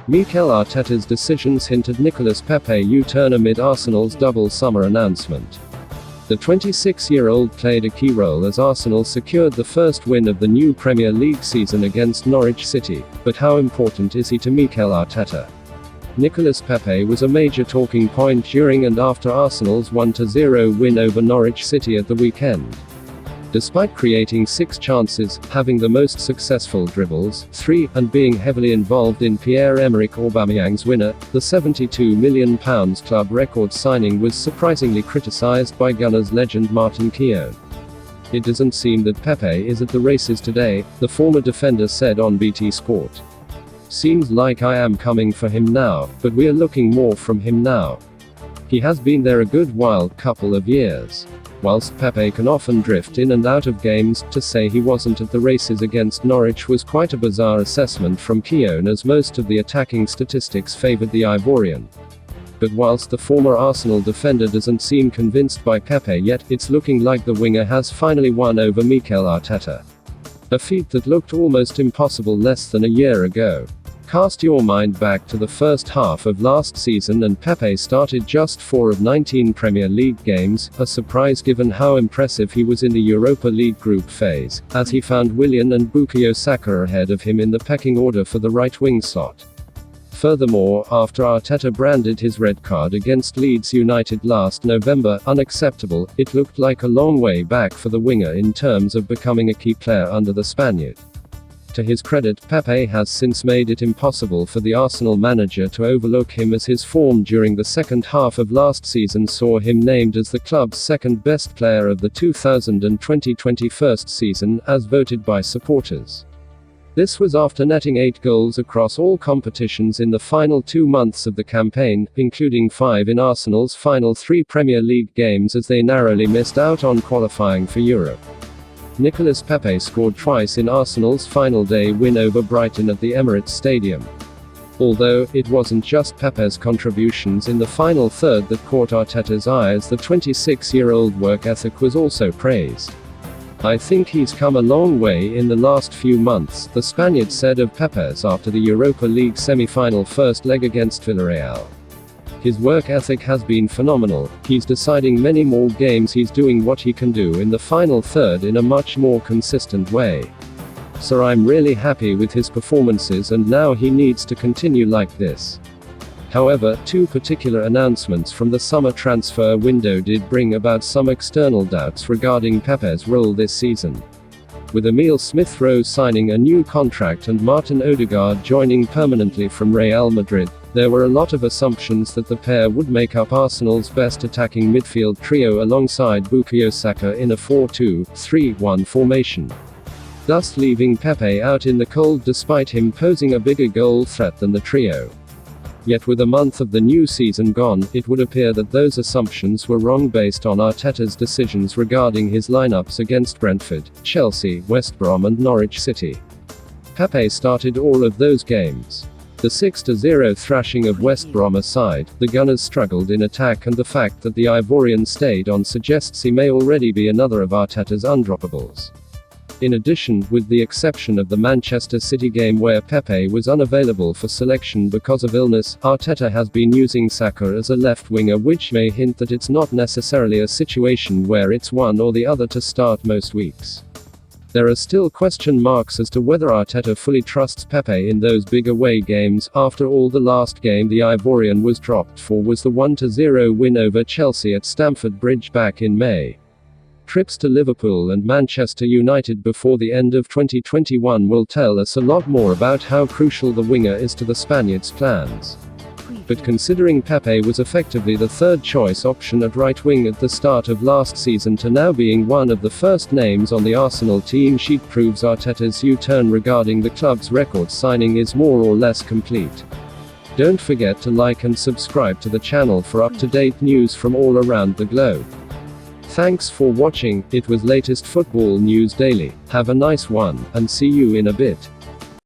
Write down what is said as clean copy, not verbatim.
Mikel Arteta's decisions hinted Nicolas Pepe U-turn amid Arsenal's double summer announcement. The 26-year-old played a key role as Arsenal secured the first win of the new Premier League season against Norwich City, but how important is he to Mikel Arteta? Nicolas Pepe was a major talking point during and after Arsenal's 1-0 win over Norwich City at the weekend. Despite creating 6 chances, having the most successful dribbles, 3, and being heavily involved in Pierre-Emerick Aubameyang's winner, the £72 million club record signing was surprisingly criticised by Gunners legend Martin Keown. "It doesn't seem that Pepe is at the races today," the former defender said on BT Sport. "Seems like I am coming for him now, but we are looking more from him now. He has been there a good while, couple of years." Whilst Pepe can often drift in and out of games, to say he wasn't at the races against Norwich was quite a bizarre assessment from Keown, as most of the attacking statistics favoured the Ivorian. But whilst the former Arsenal defender doesn't seem convinced by Pepe yet, it's looking like the winger has finally won over Mikel Arteta. A feat that looked almost impossible less than a year ago. Cast your mind back to the first half of last season and Pepe started just 4 of 19 Premier League games, a surprise given how impressive he was in the Europa League group phase, as he found Willian and Bukayo Saka ahead of him in the pecking order for the right wing slot. Furthermore, after Arteta branded his red card against Leeds United last November unacceptable, it looked like a long way back for the winger in terms of becoming a key player under the Spaniard. To his credit, Pepe has since made it impossible for the Arsenal manager to overlook him, as his form during the second half of last season saw him named as the club's second best player of the 2020-21 season, as voted by supporters. This was after netting 8 goals across all competitions in the final 2 months of the campaign, including 5 in Arsenal's final 3 Premier League games as they narrowly missed out on qualifying for Europe. Nicolas Pepe scored twice in Arsenal's final day win over Brighton at the Emirates Stadium. Although, it wasn't just Pepe's contributions in the final third that caught Arteta's eye, as the 26-year-old work ethic was also praised. "I think he's come a long way in the last few months," the Spaniard said of Pepe's after the Europa League semi-final first leg against Villarreal. "His work ethic has been phenomenal. He's deciding many more games, he's doing what he can do in the final third in a much more consistent way. So I'm really happy with his performances, and now he needs to continue like this." However, 2 particular announcements from the summer transfer window did bring about some external doubts regarding Pepe's role this season. With Emile Smith-Rowe signing a new contract and Martin Odegaard joining permanently from Real Madrid, there were a lot of assumptions that the pair would make up Arsenal's best attacking midfield trio alongside Bukayo Saka in a 4-2-3-1 formation, thus leaving Pepe out in the cold despite him posing a bigger goal threat than the trio. Yet with a month of the new season gone, it would appear that those assumptions were wrong based on Arteta's decisions regarding his lineups against Brentford, Chelsea, West Brom and Norwich City. Pepe started all of those games. The 6-0 thrashing of West Brom aside, the Gunners struggled in attack, and the fact that the Ivorian stayed on suggests he may already be another of Arteta's undroppables. In addition, with the exception of the Manchester City game where Pepe was unavailable for selection because of illness, Arteta has been using Saka as a left winger, which may hint that it's not necessarily a situation where it's one or the other to start most weeks. There are still question marks as to whether Arteta fully trusts Pepe in those big away games. After all, the last game the Ivorian was dropped for was the 1-0 win over Chelsea at Stamford Bridge back in May. Trips to Liverpool and Manchester United before the end of 2021 will tell us a lot more about how crucial the winger is to the Spaniards' plans. But considering Pepe was effectively the third choice option at right wing at the start of last season to now being one of the first names on the Arsenal team sheet proves Arteta's U-turn regarding the club's record signing is more or less complete. Don't forget to like and subscribe to the channel for up-to-date news from all around the globe. Thanks for watching. It was latest football news daily. Have a nice one, and see you in a bit.